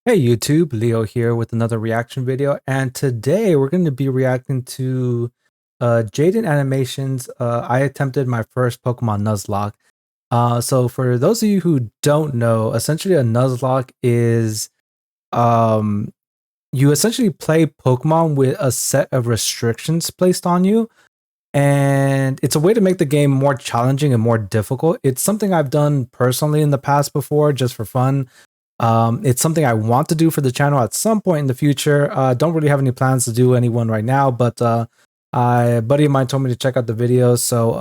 Hey YouTube, Leo here with another reaction video, and today we're going to be reacting to Jaiden Animations. I attempted my first Pokemon Nuzlocke. So for those of you who don't know, essentially a Nuzlocke is you essentially play Pokemon with a set of restrictions placed on you, and it's a way to make the game more challenging and more difficult. It's something I've done personally in the past before, just for fun. It's something I want to do for the channel at some point in the future. Don't really have any plans to do anyone right now, but a buddy of mine told me to check out the video. So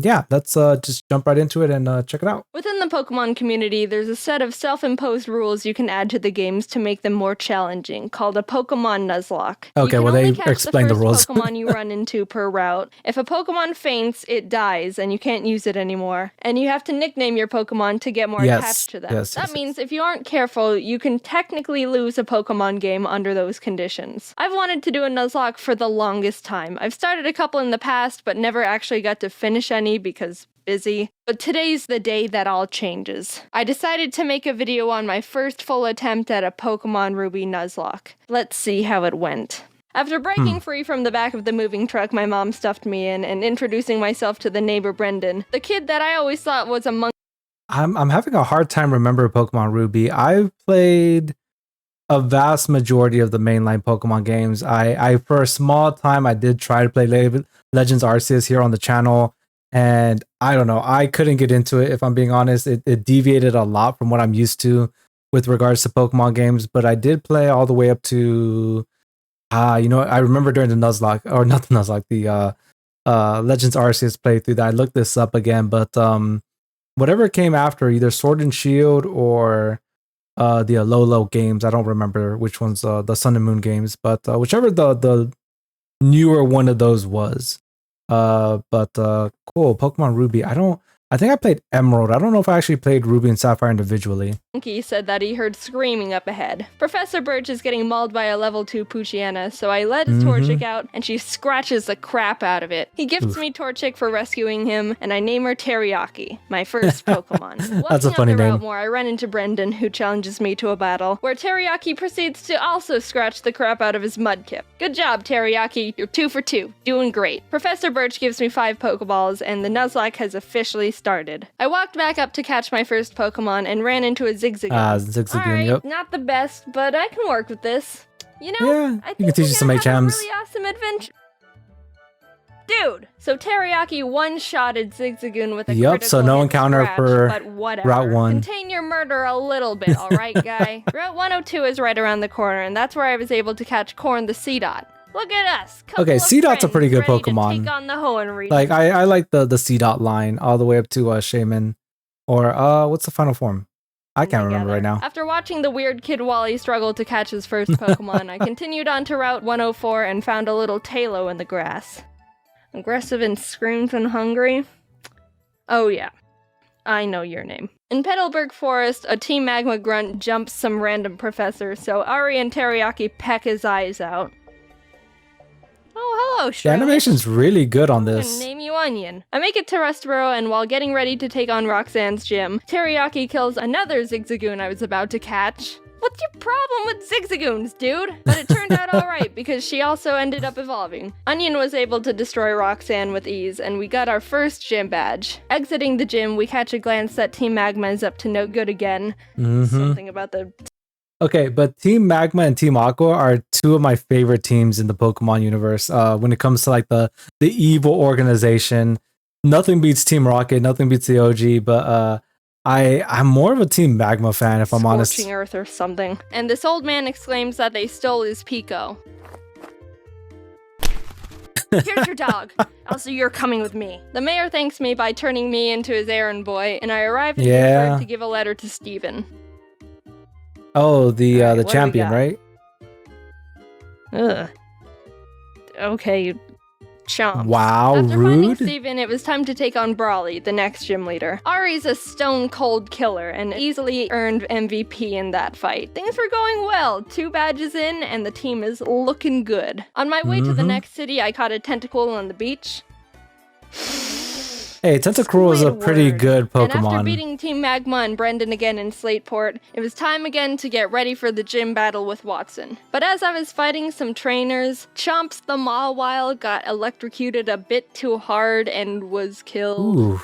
yeah, let's just jump right into it and check it out. Within the Pokemon community, there's a set of self-imposed rules you can add to the games to make them more challenging, called a Pokemon Nuzlocke. Okay, well they explain the rules. Pokemon you run into per route. If a Pokemon faints, it dies, and you can't use it anymore. And you have to nickname your Pokemon to get more attached to them. That means if you aren't careful, you can technically lose a Pokemon game under those conditions. I've wanted to do a Nuzlocke for the longest time. I've started a couple in the past, but never actually got to finish any because busy. But today's the day that all changes. I decided to make a video on my first full attempt at a Pokemon Ruby Nuzlocke. Let's see how it went. After breaking free from the back of the moving truck my mom stuffed me in and introducing myself to the neighbor Brendan, the kid that I always thought was a monkey. I'm having a hard time remembering Pokemon Ruby. I've played a vast majority of the mainline Pokemon games. I for a small time I did try to play Legends Arceus here on the channel, and I don't know, I couldn't get into it, if I'm being honest. It deviated a lot from what I'm used to with regards to Pokemon games, but I did play all the way up to you know, I remember during the Nuzlocke, or not the Nuzlocke, the Legends Arceus playthrough, that I looked this up again, but whatever came after, either Sword and Shield or the Alola games, I don't remember which ones, the Sun and Moon games, but whichever the newer one of those was. But cool, Pokemon Ruby. I think I played Emerald. I don't know if I actually played Ruby and Sapphire individually. Monkey said that he heard screaming up ahead. Professor Birch is getting mauled by a level 2 Poochyena, so I let his Torchic out, and she scratches the crap out of it. He gifts me Torchic for rescuing him, and I name her Teriyaki, my first Pokemon. That's a funny name. More, I run into Brendan, who challenges me to a battle, where Teriyaki proceeds to also scratch the crap out of his Mudkip. Good job, Teriyaki. You're 2 for 2. Doing great. Professor Birch gives me 5 Pokeballs, and the Nuzlocke has officially started. I walked back up to catch my first Pokemon and ran into a Zigzagoon. Zigzagoon, Alright, yep. not the best, but I can work with this. You know, yeah, I think you can teach you some HMs. Really awesome adventure. Dude, so Teriyaki one-shotted Zigzagoon with a critical so no hit encounter scratch, for but whatever. Route 1. Contain your murder a little bit, alright, guy? Route 102 is right around the corner, and that's where I was able to catch Corn the Seedot. Look at us. Okay, Seedot's a pretty good Pokemon. To take on the Hoenn like I like the Seedot line all the way up to Shaman, or what's the final form? I can't remember right now. After watching the weird Kid Wally struggle to catch his first Pokemon, I continued on to Route 104 and found a little Talo in the grass. Aggressive and screams when hungry? Oh yeah, I know your name. In Petalburg Forest, a Team Magma grunt jumps some random professor, so Ari and Teriyaki peck his eyes out. Oh, hello, Shrew. The animation's really good on this. Name you Onion. I make it to Rustboro, and while getting ready to take on Roxanne's gym, Teriyaki kills another Zigzagoon I was about to catch. What's your problem with Zigzagoons, dude? But it turned out alright, because she also ended up evolving. Onion was able to destroy Roxanne with ease, and we got our first gym badge. Exiting the gym, we catch a glance that Team Magma is up to no good again. Something about the... Okay, but Team Magma and Team Aqua are two of my favorite teams in the Pokemon universe. When it comes to like the evil organization, nothing beats Team Rocket, nothing beats the OG. But I'm more of a Team Magma fan, if I'm honest. Scorching Earth or something. And this old man exclaims that they stole his Pico. Here's your dog. Also, you're coming with me. The mayor thanks me by turning me into his errand boy, and I arrive at Gifford to give a letter to Steven. Oh, the champion, right? Ugh. Okay, chomp. Wow, After rude. finding Steven, it was time to take on Brawly, the next gym leader. Ari's a stone-cold killer and easily earned MVP in that fight. Things were going well. 2 badges in, and the team is looking good. On my way to the next city, I caught a tentacle on the beach. Hey, Tentacruel is a pretty good Pokemon. And after beating Team Magma and Brendan again in Slateport, it was time again to get ready for the gym battle with Watson. But as I was fighting some trainers, Chomps the Mawile got electrocuted a bit too hard and was killed. Ooh.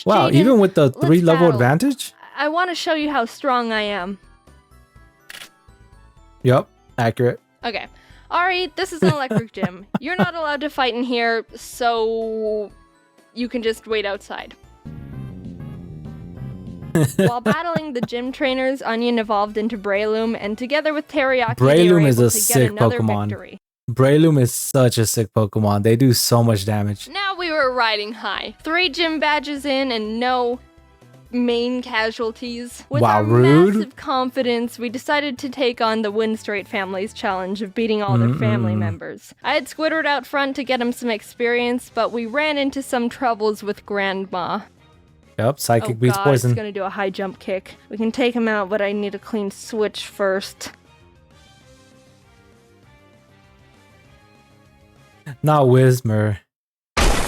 Wow, Jaiden, even with the 3-level advantage? I want to show you how strong I am. Yep, accurate. Okay. Ari, this is an electric gym. You're not allowed to fight in here, so you can just wait outside. While battling the gym trainers, Onion evolved into Breloom, and together with Teriyaki, Breloom is a sick Pokemon. Victory. Breloom is such a sick Pokemon. They do so much damage. Now we were riding high. 3 gym badges in and no main casualties. With our massive confidence, we decided to take on the Win Straight family's challenge of beating all their family members. I had Squidward out front to get him some experience, but we ran into some troubles with Grandma. Yep, Psychic beats Poison. He's gonna do a high jump kick. We can take him out, but I need a clean switch first. Not Whismur.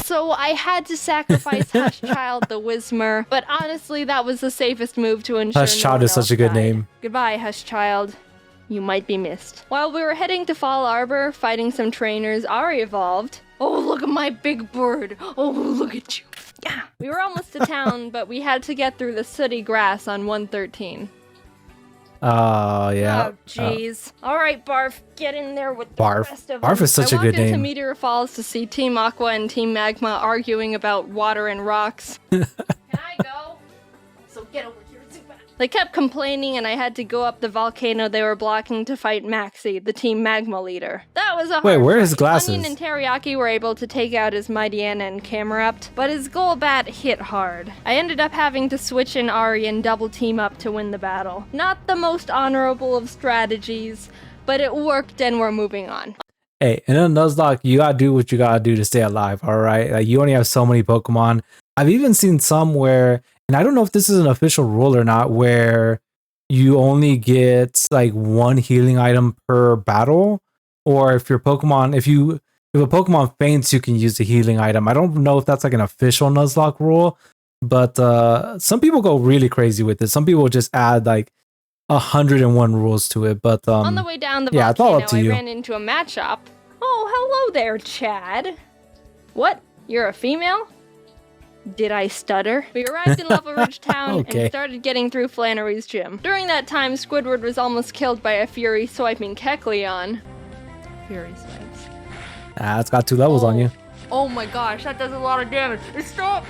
So I had to sacrifice Hushchild the Whismur, but honestly that was the safest move to ensure Hushchild is such a good name. Goodbye, Hushchild. You might be missed. While we were heading to Fall Arbor, fighting some trainers, Ari evolved. Oh, look at my big bird. Oh, look at you. Yeah. We were almost to town, but we had to get through the sooty grass on 113. Oh, yeah. Oh, jeez. All right, Barf, get in there with the rest of them. Barf is such a good name. I walked into Meteor Falls to see Team Aqua and Team Magma arguing about water and rocks. Can I go? So get over here, Zubat. They kept complaining, and I had to go up the volcano they were blocking to fight Maxie, the Team Magma leader. That was a hard Wait, where are his fight. glasses? Onion and Teriyaki were able to take out his Mightyena and Camerupt, but his Golbat hit hard. I ended up having to switch in Ari and double team up to win the battle. Not the most honorable of strategies, but it worked and we're moving on. Hey, in a Nuzlocke, you gotta do what you gotta do to stay alive, alright? Like, you only have so many Pokemon. I've even seen some where, and I don't know if this is an official rule or not, where you only get like 1 healing item per battle, or if your Pokemon, if a Pokemon faints, you can use the healing item. I don't know if that's like an official Nuzlocke rule, but some people go really crazy with it. Some people just add like 101 rules to it. But on the way down the volcano, it's all up to you. I ran into a match shop. Oh, hello there, Chad. What? You're a female? Did I stutter? We arrived in Lava Ridge Town and started getting through Flannery's gym. During that time, Squidward was almost killed by a Fury swiping Kecleon. Fury swipes. Ah, it's got 2 levels on you. Oh my gosh, that does a lot of damage. Stop!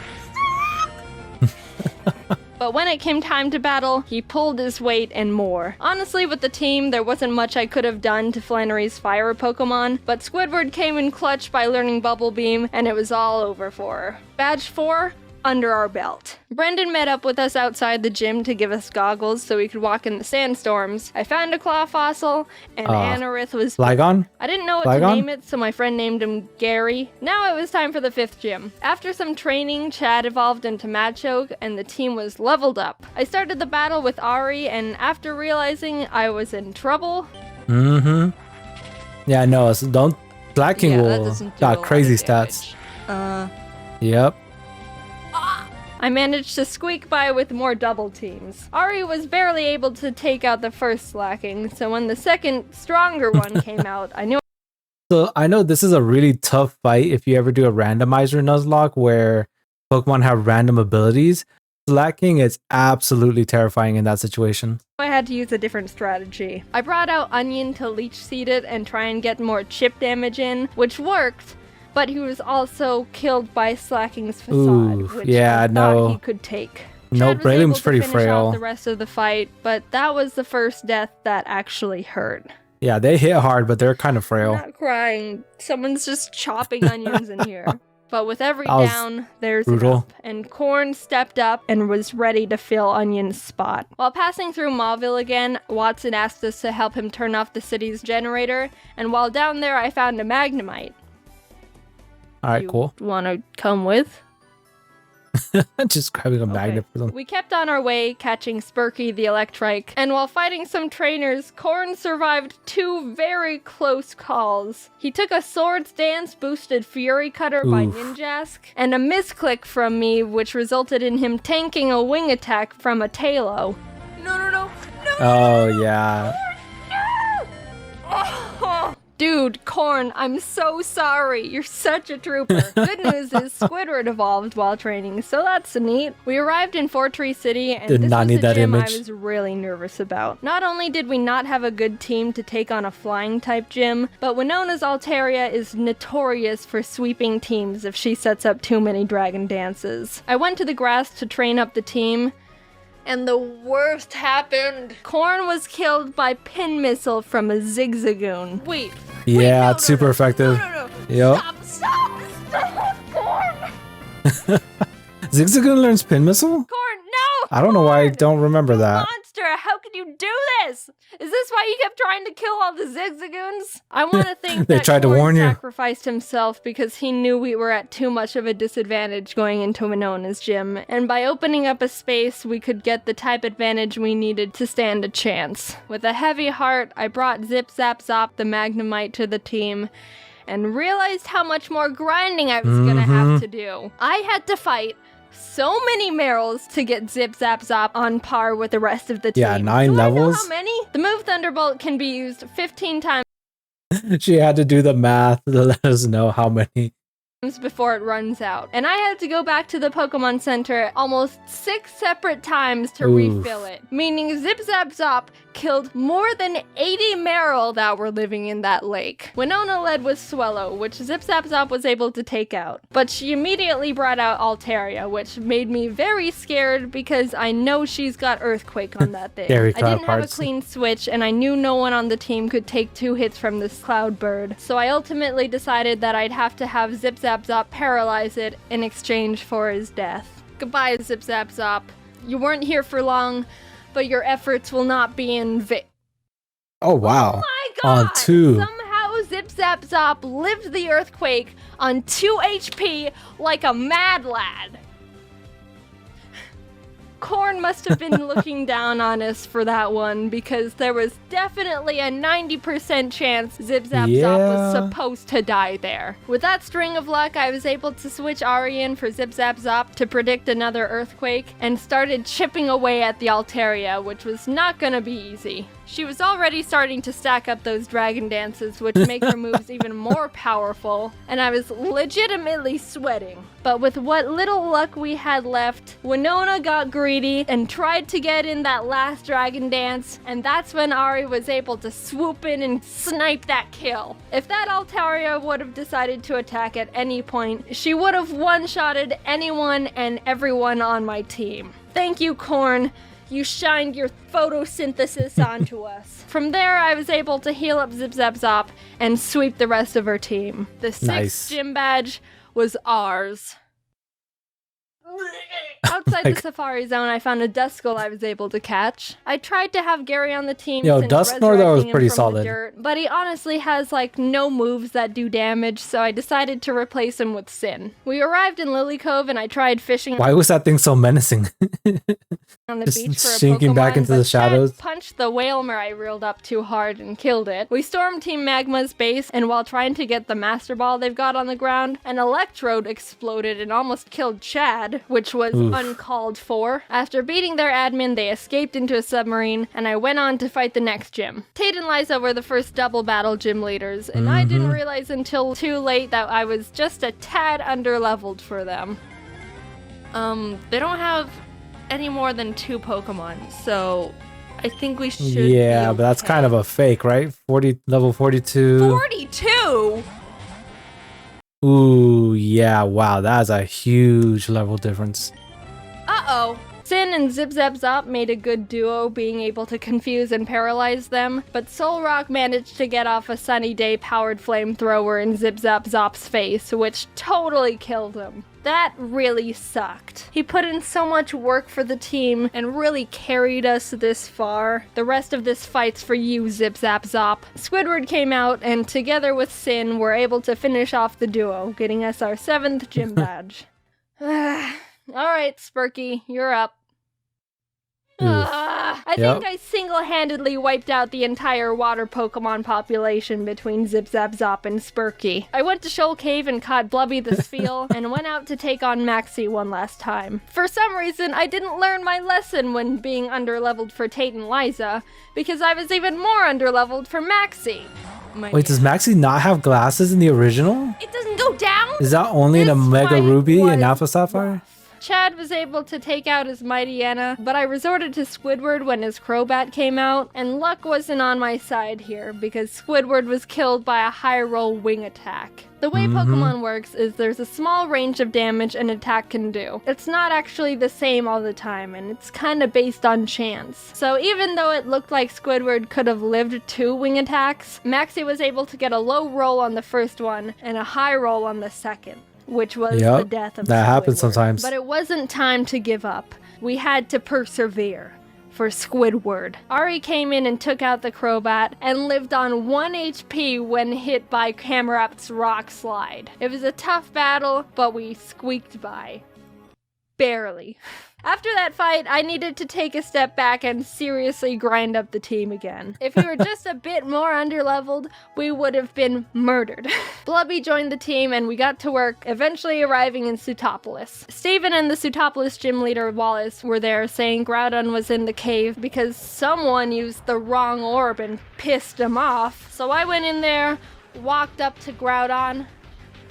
But when it came time to battle, he pulled his weight and more. Honestly, with the team, there wasn't much I could have done to Flannery's fire Pokemon, but Squidward came in clutch by learning Bubble Beam, and it was all over for her. Badge 4, under our belt. Brendan met up with us outside the gym to give us goggles so we could walk in the sandstorms. I found a claw fossil, and Anorith was... Flygon? I didn't know what to name it, so my friend named him Gary. Now it was time for the 5th gym. After some training, Chad evolved into Machoke, and the team was leveled up. I started the battle with Ari, and after realizing I was in trouble... Yeah, no, so don't... Blacking will got crazy stats. Yep. I managed to squeak by with more double teams. Ari was barely able to take out the first slacking, so when the second, stronger one came out, I knew... So I know this is a really tough fight if you ever do a randomizer Nuzlocke where Pokemon have random abilities. Slacking is absolutely terrifying in that situation. I had to use a different strategy. I brought out Onion to Leech Seed it and try and get more chip damage in, which worked. But he was also killed by Slacking's Facade, which I thought he could take. No, Breloom's pretty frail. The rest of the fight, but that was the first death that actually hurt. Yeah, they hit hard, but they're kind of frail. I'm not crying. Someone's just chopping onions in here. But with every down, there's an up. And Corn stepped up and was ready to fill Onion's spot. While passing through Mauville again, Watson asked us to help him turn off the city's generator. And while down there, I found a Magnemite. Alright, cool. Want to come with? Just grabbing a magnet for them. We kept on our way, catching Spurky the Electrike, and while fighting some trainers, Corn survived 2 very close calls. He took a Swords Dance boosted Fury Cutter by Ninjask, and a misclick from me, which resulted in him tanking a wing attack from a Talo. No. Oh, yeah. Oh. Dude, Corn, I'm so sorry. You're such a trooper. Good news is Squidward evolved while training, so that's neat. We arrived in Fortree City, and this was the gym I was really nervous about. Not only did we not have a good team to take on a flying-type gym, but Winona's Altaria is notorious for sweeping teams if she sets up too many dragon dances. I went to the grass to train up the team, and the worst happened. Corn was killed by pin missile from a Zigzagoon. Wait. Yeah, it's super effective. No. Yep. Stop, Corn. Zigzagoon learns pin missile? Corn, no! I don't know why I don't remember that. Monster, how could you do this? Is this why you kept trying to kill all the Zigzagoons? I want to think they that tried Corn to warn you. Sacrificed himself because he knew we were at too much of a disadvantage going into Winona's gym, and by opening up a space, we could get the type advantage we needed to stand a chance. With a heavy heart, I brought Zip Zap Zop the Magnemite to the team, and realized how much more grinding I was gonna have to do. I had to fight so many Merrills to get Zip Zap Zop on par with the rest of the team. Yeah, 9 levels. How many? The move Thunderbolt can be used 15 times. She had to do the math to let us know how many Before it runs out. And I had to go back to the Pokemon Center almost 6 separate times to refill it. Meaning Zip Zap Zop killed more than 80 Marill that were living in that lake. Winona led with Swellow, which Zip Zap Zop was able to take out. But she immediately brought out Altaria, which made me very scared because I know she's got Earthquake on that thing. I didn't have a clean switch, and I knew no one on the team could take 2 hits from this Cloud Bird. So I ultimately decided that I'd have to have Zip Zap Zop paralyze it in exchange for his death. Goodbye, Zip Zap Zop. You weren't here for long, but your efforts will not be in vain. Oh, wow. Oh my god! On 2. Somehow Zip Zap Zop lived the earthquake on 2 HP like a mad lad. Corn must have been looking down on us for that one, because there was definitely a 90% chance Zip Zap Zop was supposed to die there. With that string of luck, I was able to switch Ari in for Zip Zap Zop to predict another earthquake, and started chipping away at the Altaria, which was not gonna be easy. She was already starting to stack up those dragon dances, which make her moves even more powerful, and I was legitimately sweating. But with what little luck we had left, Winona got greedy and tried to get in that last dragon dance, and that's when Ari was able to swoop in and snipe that kill. If that Altaria would have decided to attack at any point, she would have one-shotted anyone and everyone on my team. Thank you, Corn. You shined your photosynthesis onto us. From there, I was able to heal up Zip Zap Zop and sweep the rest of her team. The 6th gym badge was ours. Outside the Safari Zone, I found a Duskull I was able to catch. I tried to have Gary on the team. Yo, Dusknoir though was pretty solid. But he honestly has like no moves that do damage, so I decided to replace him with Sin. We arrived in Lily Cove and I tried fishing. Why was that thing so menacing? On the just beach for a sinking Pokemon, back into the shadows. Punched the Whalmer I reeled up too hard and killed it. We stormed Team Magma's base, and while trying to get the Master Ball they've got on the ground, an Electrode exploded and almost killed Chad, which was uncalled for. After beating their admin, they escaped into a submarine, and I went on to fight the next gym. Tate and Liza were the first double battle gym leaders, and I didn't realize until too late that I was just a tad under-leveled for them. They don't have any more than 2 Pokemon, so I think we should be okay. But that's kind of a fake, right? Level 42. 42? Ooh, yeah, wow, that's a huge level difference. Uh-oh. Sin and Zip Zap Zop made a good duo, being able to confuse and paralyze them, but Solrock managed to get off a Sunny Day powered flamethrower in Zip Zap Zop's face, which totally killed him. That really sucked. He put in so much work for the team and really carried us this far. The rest of this fight's for you, Zip Zap Zop. Squidward came out, and together with Sin, were able to finish off the duo, getting us our 7th gym badge. Alright, Spurky, you're up. I think I single-handedly wiped out the entire water Pokemon population between Zip Zap Zop and Spurky. I went to Shoal Cave and caught Blubby the Spheal, and went out to take on Maxie one last time. For some reason, I didn't learn my lesson when being underleveled for Tate and Liza, because I was even more underleveled for Maxie. Wait, does Maxie not have glasses in the original? It doesn't go down? Is that only in a Mega Ruby and Alpha Sapphire? Chad was able to take out his Mightyena, but I resorted to Squidward when his Crobat came out, and luck wasn't on my side here, because Squidward was killed by a high-roll wing attack. The way Pokemon works is there's a small range of damage an attack can do. It's not actually the same all the time, and it's kinda based on chance. So even though it looked like Squidward could have lived 2 wing attacks, Maxie was able to get a low roll on the first one, and a high roll on the second, which was the death of that Squidward. Happens sometimes. But it wasn't time to give up. We had to persevere for Squidward. Ari came in and took out the Crobat and lived on 1 HP when hit by Camerap's Rock Slide. It was a tough battle, but we squeaked by. Barely. After that fight, I needed to take a step back and seriously grind up the team again. If we were just a bit more underleveled, we would have been murdered. Blubby joined the team and we got to work, eventually arriving in Sutopolis. Steven and the Sutopolis gym leader Wallace were there saying Groudon was in the cave because someone used the wrong orb and pissed him off. So I went in there, walked up to Groudon,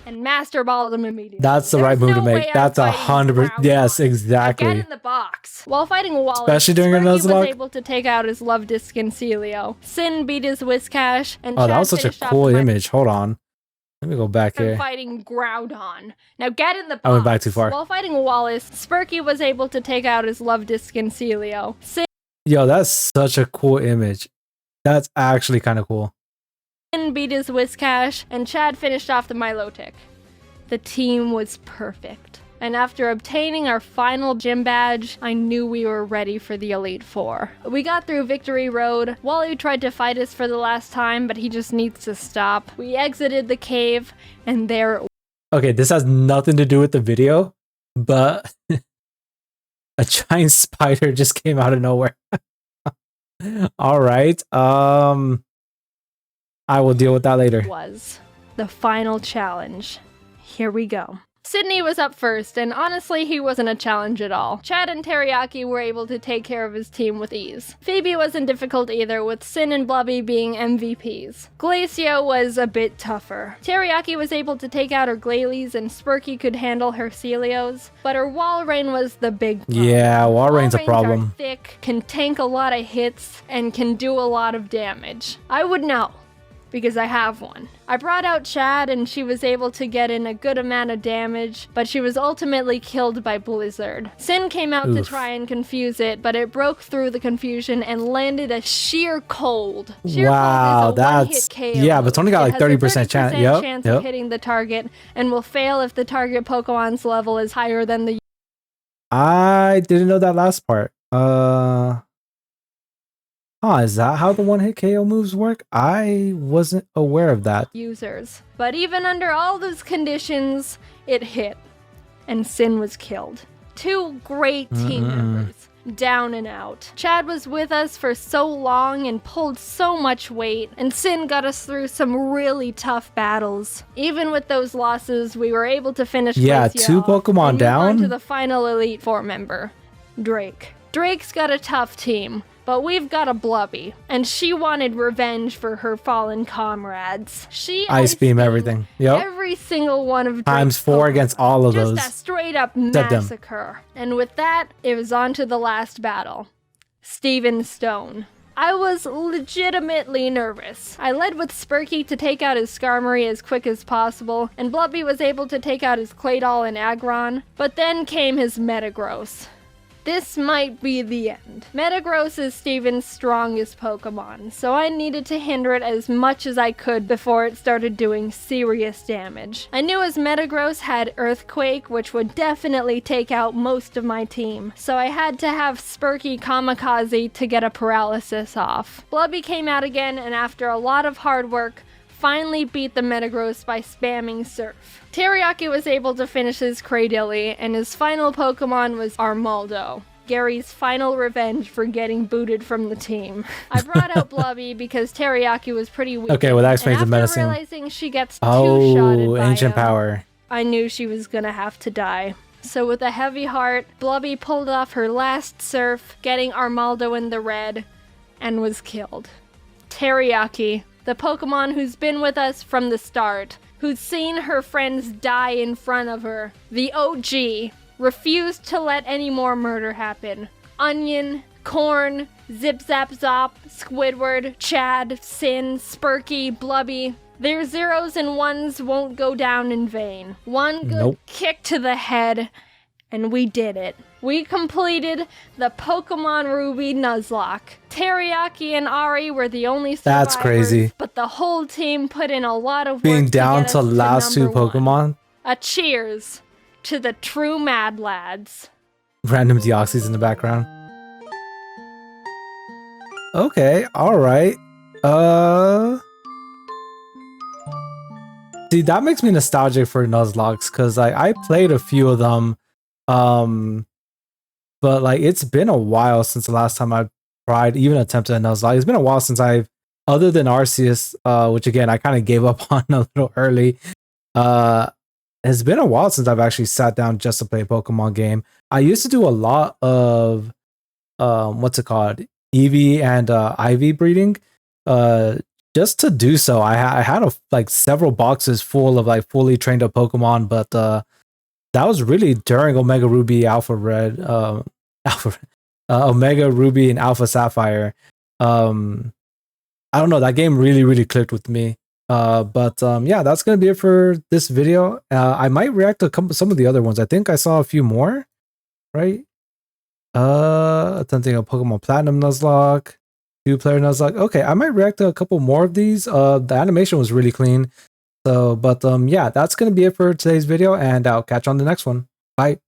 and Master Balled him immediately. That's the right move to make. That's 100%. Yes, exactly. Get in the box. While fighting Wallace, especially during Spurky a was Nuzlocke, able to take out his love disc in Celio. Sin beat his Whiscash, and that Chad was such a cool image. Hold on. Let me go back here. Fighting Groudon. Now get in the box. I went back too far. While fighting Wallace, Spurky was able to take out his love disc in Celio. Yo, that's such a cool image. That's actually kind of cool. Sin beat his Whiscash, and Chad finished off the Milotic. The team was perfect. And after obtaining our final gym badge, I knew we were ready for the Elite Four. We got through Victory Road. Wally tried to fight us for the last time, but he just needs to stop. We exited the cave, and there... Okay, this has nothing to do with the video, but a giant spider just came out of nowhere. All right. I will deal with that later. Was the final challenge. Here we go. Sydney was up first, and honestly, he wasn't a challenge at all. Chad and Teriyaki were able to take care of his team with ease. Phoebe wasn't difficult either, with Sin and Blubby being MVPs. Glacio was a bit tougher. Teriyaki was able to take out her Glalie, and Spurky could handle her Celios, but her Walrein was the big problem. Yeah, Walrein's a problem. Are thick, can tank a lot of hits, and can do a lot of damage. I would know, because I have one. I brought out Chad and she was able to get in a good amount of damage, but she was ultimately killed by Blizzard. Sin came out to try and confuse it, but it broke through the confusion and landed a sheer cold. Sheer cold is a one-hit KO. Yeah, but it's only got like 30% chance. Chance of hitting the target and will fail if the target Pokemon's level is higher than the... I didn't know that last part. Is that how the one-hit KO moves work? I wasn't aware of that. Users. But even under all those conditions, it hit. And Sin was killed. 2 great team members. Down and out. Chad was with us for so long and pulled so much weight, and Sin got us through some really tough battles. Even with those losses, we were able to finish 2 Pokemon down. On to the final Elite Four member, Drake. Drake's got a tough team, but we've got a Blubby, and she wanted revenge for her fallen comrades. She Ice Beam everything. Yep. Every single one of Drake's ×4 against all of those. Just a straight up massacre. And with that, it was on to the last battle. Steven Stone. I was legitimately nervous. I led with Spurky to take out his Skarmory as quick as possible, and Blubby was able to take out his Claydol and Aggron, but then came his Metagross. This might be the end. Metagross is Steven's strongest Pokemon, so I needed to hinder it as much as I could before it started doing serious damage. I knew his Metagross had Earthquake, which would definitely take out most of my team, so I had to have Spurky Kamikaze to get a paralysis off. Blubby came out again, and after a lot of hard work, finally beat the Metagross by spamming Surf. Teriyaki was able to finish his Cradily, and his final Pokemon was Armaldo, Gary's final revenge for getting booted from the team. I brought out Blubby because Teriyaki was pretty weak. Okay, well that explains the medicine. After realizing she gets two-shotted by ancient him, power. I knew she was gonna have to die. So with a heavy heart, Blubby pulled off her last Surf, getting Armaldo in the red, and was killed. Teriyaki, the Pokemon who's been with us from the start, who's seen her friends die in front of her, the OG, refused to let any more murder happen. Onion, Corn, Zip Zap Zop, Squidward, Chad, Sin, Spurky, Blubby. Their zeros and ones won't go down in vain. One good kick to the head, and we did it. We completed the Pokemon Ruby Nuzlocke. Teriyaki and Ari were the only survivors. That's crazy. But the whole team put in a lot of work being down to last two Pokemon. One. A cheers to the true Mad Lads. Random Deoxys in the background. Okay, alright. See, that makes me nostalgic for Nuzlocks, because I played a few of them. But like it's been a while since the last time I tried, even attempted a Nuzlocke. It's been a while since other than Arceus, which again I kind of gave up on a little early. It's been a while since I've actually sat down just to play a Pokemon game. I used to do a lot of what's it called? Eevee and IV breeding. Just to do so, I had like several boxes full of like fully trained up Pokemon, but that was really during Omega Ruby, Alpha Red, Omega Ruby and Alpha Sapphire. I don't know, that game really clicked with me. But yeah, that's gonna be it for this video. I might react to some of the other ones. I think I saw a few more, right? Attempting a Pokemon Platinum Nuzlocke, 2-player Nuzlocke. Okay, I might react to a couple more of these. The animation was really clean. So, but yeah, that's gonna be it for today's video, and I'll catch you on the next one. Bye.